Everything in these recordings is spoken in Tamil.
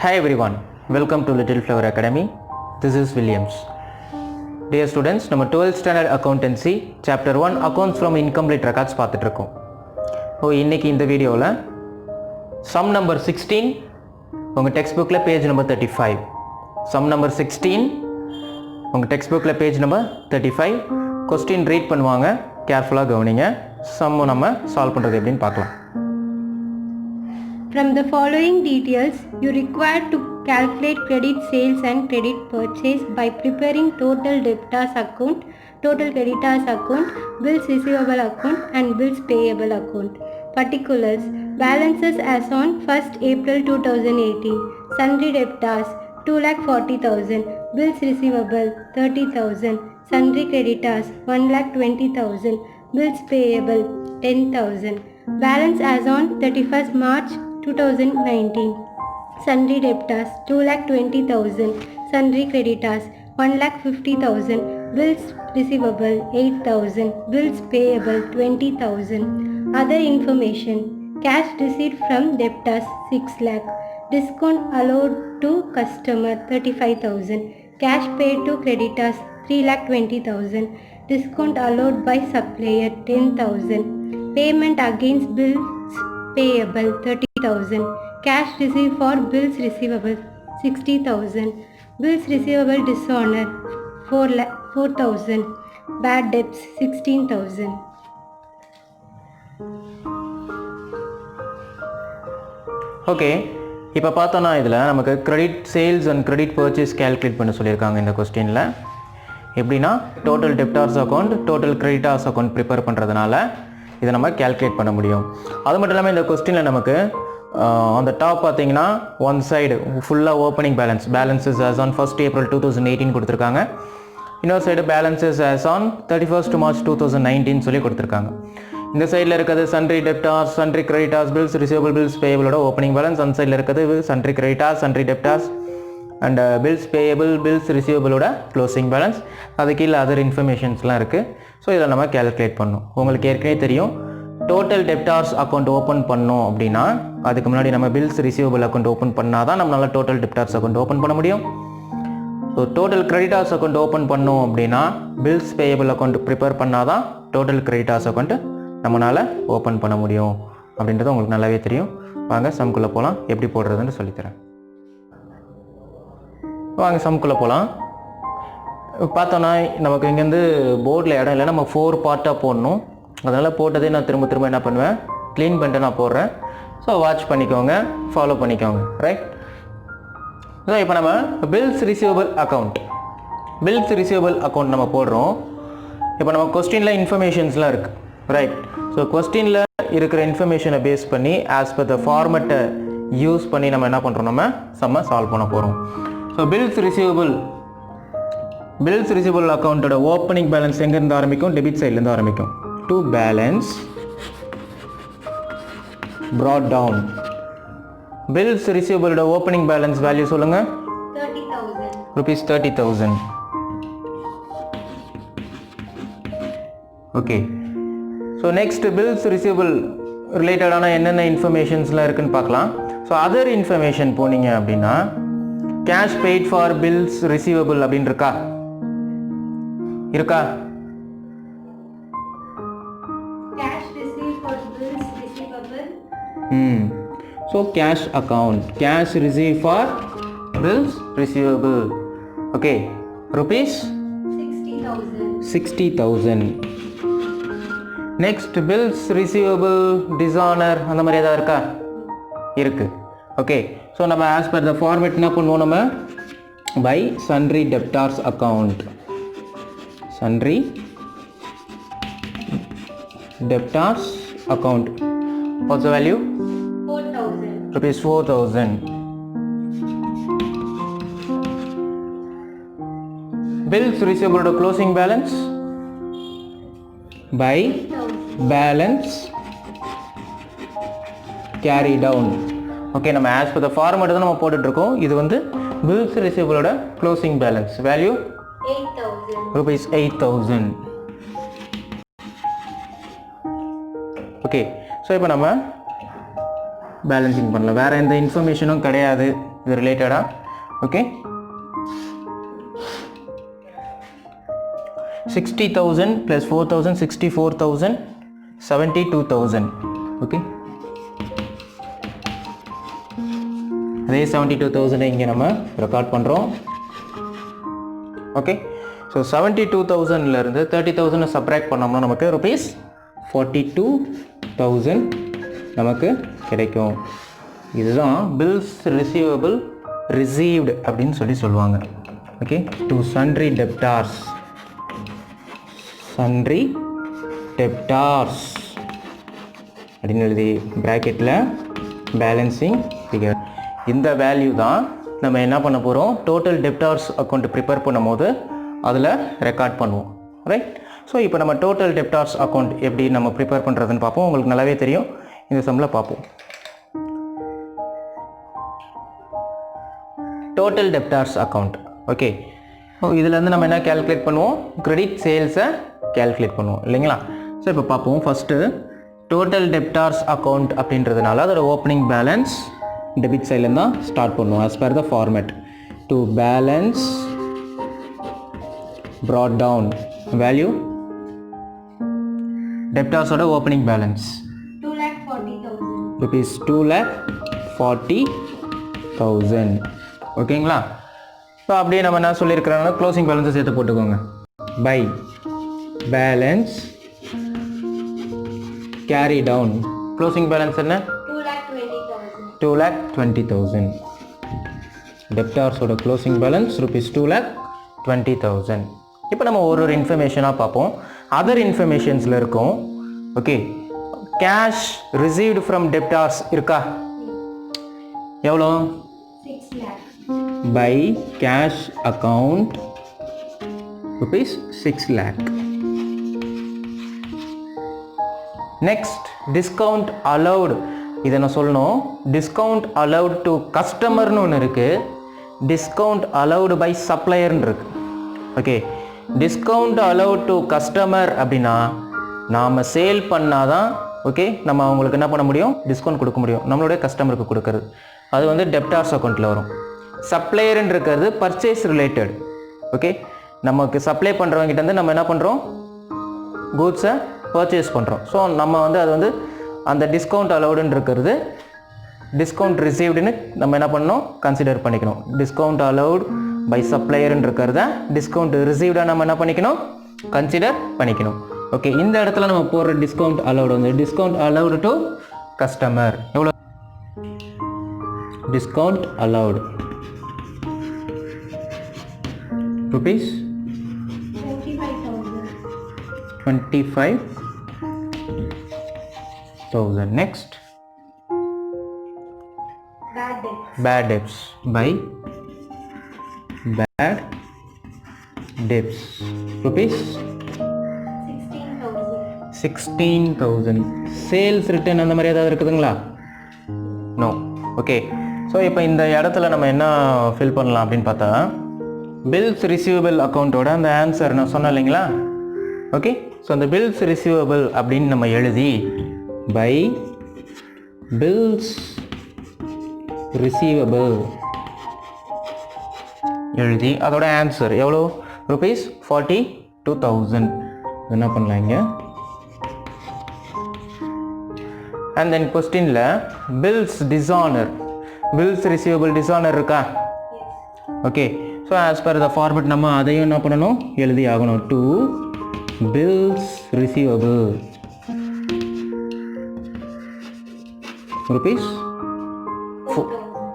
Hi everyone, welcome to Little Flower Academy. This is Williams. Dear students, நம்ம 12th standard accountancy chapter 1 accounts from incomplete records பார்த்துட்டு இருக்கோம். இன்னைக்கு இந்த வீடியோவில் sum number 16 உங்கள் text page number 35. sum number 16 உங்கள் text page number 35. Question read பண்ணுவாங்க, கேர்ஃபுல்லாக கவனிங்க. சம் நம்ம சால்வ் பண்ணுறது எப்படின்னு பார்க்கலாம். From the following details, you require to calculate credit sales and credit purchase by preparing total debtors account, total creditors account, bills receivable account and bills payable account. Particulars: balances as on 1st April 2018. Sundry debtors 2,40,000, bills receivable 30,000, sundry creditors 1,20,000, bills payable 10,000. Balance as on 31st March 2019. Sundry debtors 2,20,000, sundry creditors 1,50,000, bills receivable 8,000, bills payable 20,000. Other information: cash received from debtors 6 lakh, discount allowed to customer 35,000, cash paid to creditors 3,20,000, discount allowed by supplier 10,000, payment against bills payable 30,000, cash received for bills receivable 60,000, bills receivable dishonor 4,000, bad debts 16,000. Okay, இப்போ பார்த்தோன்னா இதில் நமக்கு credit sales and credit purchase calculate பண்ண சொல்லியிருக்காங்க இந்த கொஸ்டினில். எப்படின்னா total debtors account, total creditors account prepare பண்ணுறதுனால இதை நம்ம கேல்குலேட் பண்ண முடியும். அது மட்டும் இல்லாமல் இந்த கொஸ்டினில் நமக்கு அந்த டாப் பார்த்தீங்கன்னா ஒன் சைடு ஃபுல்லாக opening balances as on 1st April 2018 கொடுத்துருக்காங்க. இன்னொரு side balances as on 31st March 2019 சொல்லி கொடுத்துருக்காங்க. இந்த சைடில் இருக்கிறது sundry debtors, sundry creditors, bills receivable, bills பேயபிளோட ஓப்பனிங் பேலன்ஸ். அந்த சைடில் இருக்கிறது sundry creditors, sundry debtors and bills payable, bills ரிசீவபிளோட க்ளோசிங் பேலன்ஸ். அது கீழே அதர் இன்ஃபர்மேஷன்ஸ்லாம் இருக்குது. ஸோ இதில் நம்ம கேல்குலேட் பண்ணணும். உங்களுக்கு ஏற்கனவே தெரியும், டோட்டல் டெப்டார்ஸ் அக்கௌண்ட் ஓப்பன் பண்ணோம் அப்படின்னா அதுக்கு முன்னாடி நம்ம பில்ஸ் ரிசீவபிள் அக்கௌண்ட் ஓப்பன் பண்ணால் தான் நம்மளால் டோட்டல் டெப்டார்ஸ் அக்கௌண்ட் ஓப்பன் பண்ண முடியும். So total creditors account open பண்ணோம் அப்படின்னா பில்ஸ் பேயபிள் அக்கௌண்ட் ப்ரிப்பேர் பண்ணால் தான் டோட்டல் கிரெடிட்டார்ஸ் அக்கௌண்ட்டு நம்மளால் ஓப்பன் பண்ண முடியும் அப்படின்றது உங்களுக்கு நல்லாவே தெரியும். வாங்க சம்குள்ளே போகலாம், எப்படி போடுறதுன்னு சொல்லித்தரேன். வாங்க சம்குள்ளே போகலாம். பார்த்தோன்னா நமக்கு இங்கேருந்து போர்டில் இடம் இல்லை, நம்ம 4 பார்ட்டாக போடணும். அதனால் போட்டதே நான் திரும்ப என்ன பண்ணுவேன், க்ளீன் பண்ணிட்டு நான் போடுறேன். ஸோ வாட்ச் பண்ணிக்கோங்க, ஃபாலோ பண்ணிக்கோங்க, ரைட். ஸோ இப்போ நம்ம பில்ஸ் ரிசீவபிள் அக்கௌண்ட் நம்ம போடுறோம். இப்போ நம்ம கொஸ்டினில் இன்ஃபர்மேஷன்ஸ்லாம் இருக்குது, ரைட். ஸோ கொஸ்டினில் இருக்கிற இன்ஃபர்மேஷனை பேஸ் பண்ணி ஆஸ் பர் த ஃபார்மெட்டை யூஸ் பண்ணி நம்ம என்ன பண்ணுறோம், நம்ம சம்ம சால்வ் பண்ண போகிறோம். ஸோ பில்ஸ் ரிசீவபிள் அக்கௌண்ட்டோட ஓப்பனிங் பேலன்ஸ் எங்கேருந்து ஆரம்பிக்கும், டெபிட் சைட்லேருந்து ஆரம்பிக்கும். To balance brought down. Bills ரிசீவபிளோட ஓப்பனிங் பேலன்ஸ் வேல்யூ சொல்லுங்கள். 30,000. rupees 30,000. Okay. So next bills receivable ரிலேட்டடான என்னென்ன இன்ஃபர்மேஷன்ஸ்லாம் இருக்குன்னு பார்க்கலாம். ஸோ அதர் இன்ஃபர்மேஷன் போனீங்க அப்படின்னா cash paid for bills receivable அப்படின்னு இருக்கா? Cash received for bills receivable. So cash account, cash received for bills receivable. Okay, rupees 60,000. Next bills receivable dishonor அந்த மாதிரி ஏதாவது இருக்கா? இருக்கு. ஓகே, ஸோ நம்ம ஆஸ் பர் த ஃபார்மேட் என்ன பண்ணுவோம், நம்ம பை சன்ட்ரி டெப்டார்ஸ் அக்கௌண்ட், சன்ட்ரி debtors account. What's the value? 4,000. Rupees 4,000. Bills receivable closing balance by balance carry down. Okay, நம்ம as per the format தான் நம்ம போட்டுட்டு இருக்கோம். இது வந்து bills receivable closing balance value 8,000. rupees 8,000. Okay, so இப்போ நம்ம பேலன்சிங் பண்ணலாம். வேறு எந்த இன்ஃபர்மேஷனும் கிடையாது இது ரிலேட்டடாக. ஓகே, 60,000 + 4,000 64,000 72,000. ஓகே, அதே 72,000 இங்கே நம்ம ரெக்கார்ட் பண்ணுறோம். ஓகே, ஸோ 72,000லேருந்து 30,000 சப்ராக்ட் பண்ணோம்னா நமக்கு ₹42,000 நமக்கு கிடைக்கும். இதுதான் பில்ஸ் ரிசீவபிள் ரிசீவ்டு அப்படின்னு சொல்லுவாங்க. ஓகே, டு சன்ட்ரி டெப்டார்ஸ் அப்படின்னு எழுதி ப்ராக்கெட்டில் பேலன்சிங் ஃபிகர். இந்த வேல்யூ தான் நம்ம என்ன பண்ண போகிறோம், டோட்டல் டெப்டார்ஸ் அக்கௌண்ட் ப்ரிப்பேர் பண்ணும்போது அதில் ரெக்கார்ட் பண்ணுவோம். ரைட். ஸோ இப்போ நம்ம டோட்டல் டெப்டார்ஸ் அக்கௌண்ட் எப்படி நம்ம ப்ரிப்பேர் பண்ணுறதுன்னு பார்ப்போம். உங்களுக்கு நல்லாவே தெரியும், இந்த சம்மில் பார்ப்போம். Total debtors account. ஓகே, இதுலேருந்து நம்ம என்ன கேல்குலேட் பண்ணுவோம், கிரெடிட் சேல்ஸை கேல்குலேட் பண்ணுவோம் இல்லைங்களா. ஸோ இப்போ பார்ப்போம். ஃபஸ்ட்டு டோட்டல் டெப்டார்ஸ் அக்கௌண்ட் அப்படின்றதுனால அதோட ஓப்பனிங் பேலன்ஸ் டெபிட் சைட்லேருந்து தான் ஸ்டார்ட் பண்ணுவோம். As per the format to balance brought down value டெப்டார்ஸோட ஓப்பனிங் பேலன்ஸ் ₹240,000. ஓகேங்களா. ஸோ அப்படியே நம்ம என்ன சொல்லியிருக்கிறோன்னா க்ளோசிங் பேலன்ஸை சேர்த்து போட்டுக்கோங்க. By balance carry down. Closing balance என்ன, 2,20,000. டெப்டார்ஸோட க்ளோசிங் பேலன்ஸ் ₹2,20,000. இப்போ நம்ம ஒரு இன்ஃபர்மேஷனாக பார்ப்போம். அதர் இன்ஃபர்மேஷன்ஸில் இருக்கும். Okay, cash received from debtors இருக்கா, எவ்வளோ, 6 lakh. By cash account ₹6 lakh. Next discount allowed. இதை நான் சொல்லணும், டிஸ்கவுண்ட் அலவுட் டு கஸ்டமர்னு ஒன்று இருக்குது, டிஸ்கவுண்ட் அலவுடு பை சப்ளையர்னு இருக்குது. Okay, discount allowed to customer அப்படின்னா நாம் சேல் பண்ணாதான் ஓகே நம்ம அவங்களுக்கு என்ன பண்ண முடியும், டிஸ்கவுண்ட் கொடுக்க முடியும், நம்மளுடைய கஸ்டமருக்கு கொடுக்கறது. அது வந்து டெப்டார்ஸ் அக்கௌண்ட்டில் வரும். சப்ளையர்ன்னு இருக்கிறது பர்ச்சேஸ் ரிலேட்டட். ஓகே, நமக்கு சப்ளை பண்ணுறவங்கிட்ட வந்து நம்ம என்ன பண்ணுறோம், கூட்ஸை பர்ச்சேஸ் பண்ணுறோம். ஸோ நம்ம வந்து அது வந்து அந்த டிஸ்கவுண்ட் அலவுடுன்னு இருக்கிறது டிஸ்கவுண்ட் ரிசீவ்டுன்னு நம்ம என்ன பண்ணணும், கன்சிடர் பண்ணிக்கணும். டிஸ்கவுண்ட் அலவுட் பை சப்ளையர்ன்னு இருக்கிறத டிஸ்கவுண்ட் ரிசீவ்டாக நம்ம என்ன பண்ணிக்கணும், கன்சிடர் பண்ணிக்கணும். ஓகே, இந்த இடத்துல நம்ம போடுற டிஸ்கவுண்ட் அலவுட் வந்து டிஸ்கவுண்ட் அலவுடு டு கஸ்டமர். எவ்வளோ discount allowed, ₹25,000. Next, bad debts by bad debts ₹16,000. Sales return அந்த மாதிரி ஏதாவது இருக்குதுங்களா, நோ. ஓகே, ஸோ இப்போ இந்த இடத்துல நம்ம என்ன ஃபில் பண்ணலாம் அப்படின்னு பார்த்தா, பில்ஸ் ரிசீவபிள் அக்கௌண்ட்டோட அந்த ஆன்சர் நான் சொன்னேன் இல்லைங்களா. ஓகே, ஸோ அந்த பில்ஸ் ரிசீவபிள் அப்படின்னு நம்ம எழுதி பை பில்ஸ் ரிசீவபிள் எழுதி அதோட ஆன்சர் எவ்வளோ, ₹42,000. என்ன பண்ணலாம் இங்கே. அண்ட் தென் கொஸ்டினில் bills dishonour, bills receivable dishonour இருக்கா. Okay, so as per the format நம்ம அதையும் என்ன பண்ணணும், எழுதி ஆகணும். To bills receivable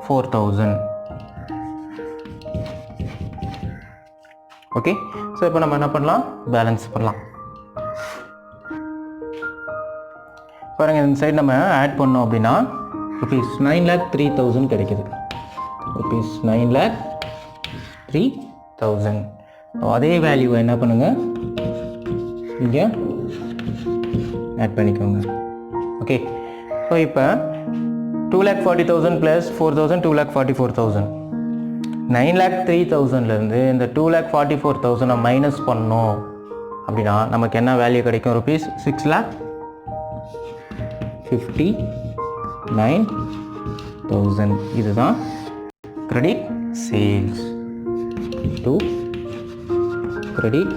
₹4,000. Okay, so இப்போ நம்ம என்ன பண்ணலாம், பேலன்ஸ் பண்ணலாம். பாருங்க, இந்த சைடு நம்ம ஆட் பண்ணோம் அப்படின்னா ₹9,03,000 கிடைக்குது. ₹9,03,000. அதே வேல்யூவை என்ன பண்ணுங்க, இங்கே ஆட் பண்ணிக்கோங்க. ஓகே, ஸோ இப்போ 2,40,000 + 4,000 2,44,000. 9,03,000லேருந்து இந்த 2,44,000 மைனஸ் பண்ணோம் அப்படின்னா நமக்கு என்ன வேல்யூ கிடைக்கும், ₹6,50,000. 9,000. இதுதான் credit sales to credit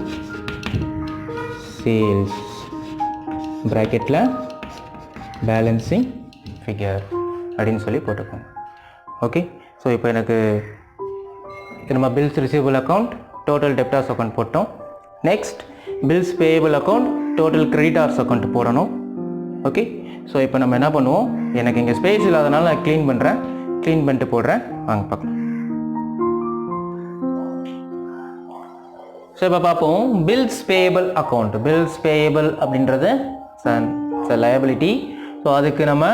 sales bracketல balancing figure அப்படின்னு சொல்லி போட்டுக்கோங்க. ஓகே, ஸோ இப்போ எனக்கு நம்ம bills receivable account, total debtors account போட்டோம். Next bills payable account, total creditors account போடணும். ஓகே, ஸோ இப்போ நம்ம என்ன பண்ணுவோம், எனக்கு இங்கே ஸ்பேஸ் இல்லாதனால நான் க்ளீன் பண்ணுறேன், க்ளீன் பண்ணிட்டு போடுறேன், வாங்க பார்க்கலாம். ஸோ இப்போ பார்ப்போம் bills payable account. Bills payable அப்படின்றது லயபிலிட்டி. ஸோ அதுக்கு நம்ம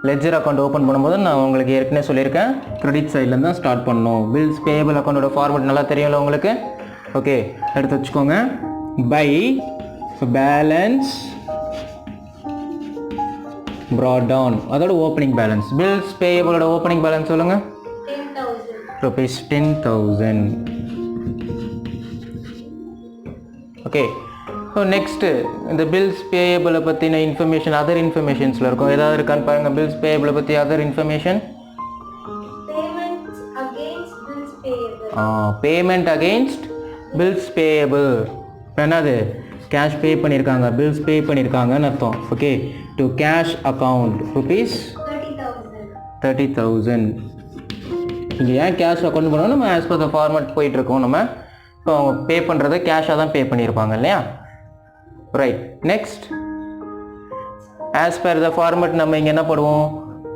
லெட்ஜர் அக்கௌண்ட் ஓப்பன் பண்ணும்போது நான் உங்களுக்கு ஏற்கனவே சொல்லியிருக்கேன், கிரெடிட் சைட்லேருந்து தான் ஸ்டார்ட் பண்ணணும். பில்ஸ் பேயபிள் அக்கௌண்ட்டோட ஃபார்மேட் நல்லா தெரியும்ல உங்களுக்கு. ஓகே, எடுத்து வச்சுக்கோங்க. பை பேலன்ஸ் brought down, அதோட ஓப்பனிங் பேலன்ஸ். பில்ஸ் பேயபிளோட ஓப்பனிங் பேலன்ஸ் சொல்லுங்கள். 10,000 ருபீஸ் 10,000. ஓகே, ஸோ நெக்ஸ்ட்டு இந்த பில்ஸ் பேயபிளை பற்றின இன்ஃபர்மேஷன் அதர் இன்ஃபர்மேஷன்ஸில் இருக்கும். ஏதாவது இருக்கான்னு பாருங்கள். பில்ஸ் பேயபிளை பற்றி other information. Payment against bills payable. என்னது, கேஷ் பே பண்ணியிருக்காங்க, பில்ஸ் பே பண்ணியிருக்காங்கன்னு அர்த்தம். Okay, to cash account rupees 30,000. இங்கே ஏன் கேஷ் அக்கௌண்ட் பண்ணோம், நம்ம ஆஸ் பர் த ஃபார்மேட் போயிட்டுருக்கோம். நம்ம இப்போ அவங்க பே பண்ணுறதை கேஷாக தான் பே பண்ணியிருப்பாங்க இல்லையா. Right, next as per the format நம்ம இங்கே என்ன போடுவோம்,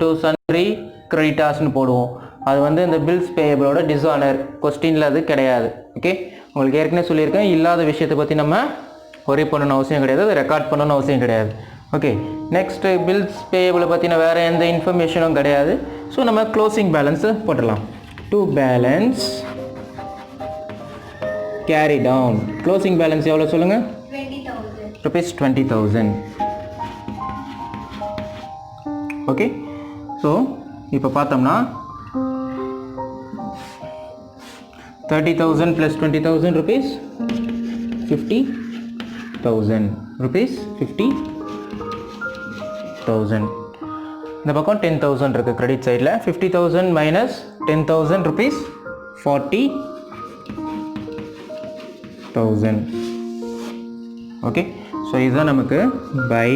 டு சன்ட்ரி கிரெடிட்டார்ஸ்னு போடுவோம். அது வந்து இந்த பில்ஸ் பேயபிளோட டிஸானர் கொஸ்டினில் அது கிடையாது. ஓகே, உங்களுக்கு ஏற்கனவே சொல்லியிருக்கேன், இல்லாத விஷயத்தை பற்றி நம்ம ஒரே பண்ணணும்னு அவசியம் கிடையாது, அதை ரெக்கார்ட் பண்ணணும்னு அவசியம் கிடையாது. ஓகே, நெக்ஸ்ட்டு பில்ஸ் பேயபிளை பற்றின வேறு எந்த இன்ஃபர்மேஷனும் கிடையாது. ஸோ நம்ம க்ளோசிங் பேலன்ஸு போட்டுடலாம். To balance carry down. Closing balance எவ்வளோ சொல்லுங்கள், ருபீஸ் 20,000. ஓகே, ஸோ இப்போ பார்த்தோம்னா 30,000 + 20,000 ருபீஸ் 50,000 ருபீஸ் 50,000. இந்த பக்கம் 10,000 இருக்குது கிரெடிட் சைடில். 50,000 மைனஸ் 10,000 ருபீஸ் 40,000. ஓகே, ஸோ இதுதான் நமக்கு பை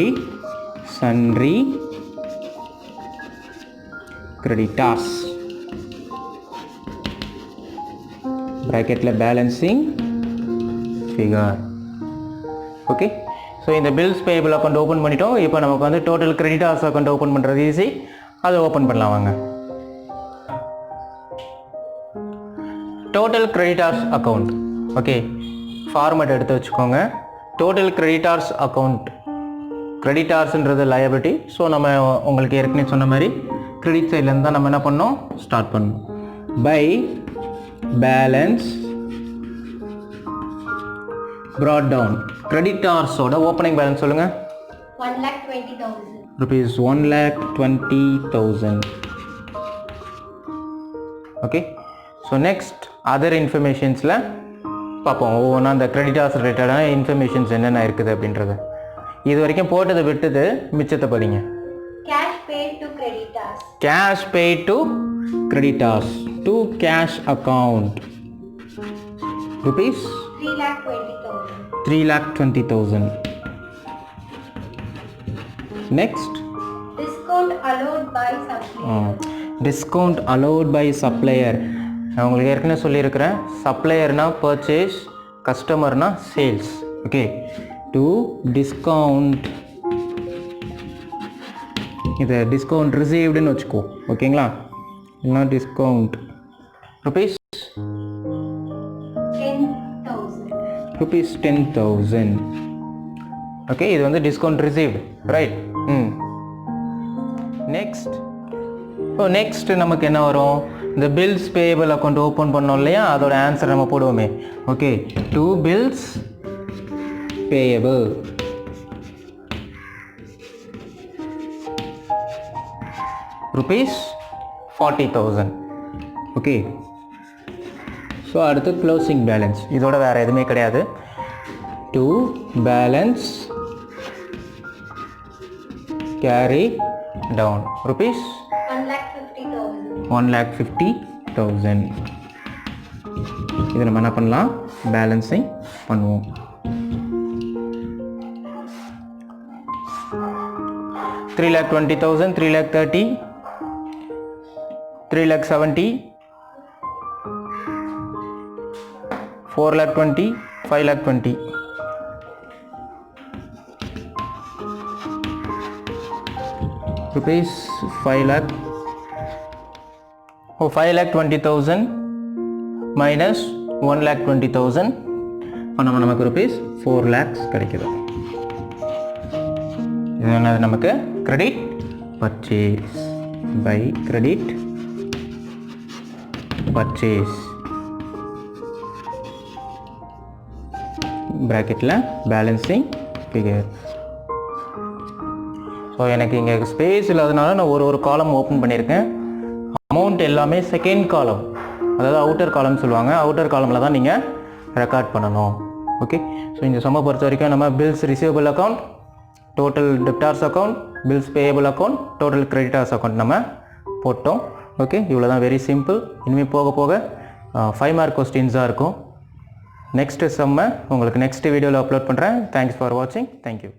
சன்ட்ரி கிரெடிட்டார்ஸ் ப்ராக்கெட்டில் பேலன்சிங் ஃபிகர். ஓகே, ஸோ இந்த பில்ஸ் பேயபிள் அக்கௌண்ட் ஓப்பன் பண்ணிட்டோம். இப்போ நமக்கு வந்து டோட்டல் கிரெடிட்டார்ஸ் அக்கௌண்ட் ஓப்பன் பண்ணுறது ஈஸி, அதை ஓப்பன் பண்ணலாம் வாங்க. Total creditors account. Okay, format எடுத்து வச்சுக்கோங்க. டோட்டல் கிரெடிட்டார்ஸ் அக்கௌண்ட், கிரெடிட்டார்ஸ்ன்றது லயபிலிட்டி. ஸோ நம்ம உங்களுக்கு ஏற்கனவே சொன்ன மாதிரி கிரெடிட் சைட்லேருந்து தான் நம்ம என்ன பண்ணோம், ஸ்டார்ட் பண்ணோம். By balance brought down. கிரெடிட்டார்ஸோட ஓப்பனிங் பேலன்ஸ் சொல்லுங்கள். 1,20,000 rupees 1,20,000. Okay, so next other இன்ஃபர்மேஷன்ஸில் பார்ப்போம். ஒவ்வொன்றா அந்த கிரெடிட்டார்ஸ் ரிலேட்டடான இன்ஃபர்மேஷன்ஸ் என்னென்ன இருக்குது அப்படின்றது. இது வரைக்கும் போட்டதை விட்டுது, மிச்சத்தை படிங்க. cash paid to creditors, cash paid to creditors to cash account rupees 3,20,000. Next, discount allowed by supplier. Discount allowed by supplier. நான் உங்களுக்கு ஏற்கனவே சொல்லியிருக்கிறேன், சப்ளையர்னா பர்ச்சேஸ், கஸ்டமர்னா சேல்ஸ். ஓகே, டு டிஸ்கவுண்ட், இதை டிஸ்கவுண்ட் ரிசீவ்டுன்னு வச்சுக்கோ. ஓகேங்களா, இல்லைனா டிஸ்கவுண்ட் ருபீஸ் 10,000. ஓகே, இது வந்து டிஸ்கவுண்ட் ரிசீவ்டு, ரைட். நெக்ஸ்ட் நமக்கு என்ன வரும், இந்த பில்ஸ் பேயபிள் அக்கௌண்ட் ஓப்பன் பண்ணோம் இல்லையா, அதோட ஆன்சர் நம்ம போடுவோமே. Okay, to bills payable rupees 40,000. Okay, so அடுத்து க்ளோசிங் பேலன்ஸ். இதோட வேறு எதுவுமே கிடையாது. To balance carry down rupees 1,50,000. இது நம்ம என்ன பண்ணலாம், பேலன்சிங் பண்ணுவோம். $3,20,000, $3,30,000, $3,70,000, $4,20,000, $5,20,000. rupees 5 lakh. 5,20,000 minus 1,20,000 நம்ம நமக்கு rupees 4 lakhs கிடைக்குது. இது என்னது நமக்கு credit purchase by credit purchase bracketல balancing figure. So எனக்கு இங்கே ஸ்பேஸ் இல்லாதனால நான் ஒரு காலம் ஓப்பன் பண்ணியிருக்கேன். அமௌண்ட் எல்லாமே செகண்ட் காலம், அதாவது அவுட்டர் காலம் சொல்லுவாங்க. அவுட்டர் காலமில் தான் நீங்கள் ரெக்கார்ட் பண்ணணும். ஓகே, ஸோ இந்த சம்மை பொறுத்த வரைக்கும் நம்ம bills receivable account, total debtors account, bills payable account, total creditors account நம்ம போட்டோம். ஓகே, இவ்வளோ தான், வெரி சிம்பிள். இனிமேல் போக போக 5 மார்க் கொஸ்டின்ஸாக இருக்கும். நெக்ஸ்ட்டு சம்மை உங்களுக்கு நெக்ஸ்ட் வீடியோவில் அப்லோட் பண்ணுறேன். தேங்க்ஸ் ஃபார் வாட்சிங். தேங்க்யூ.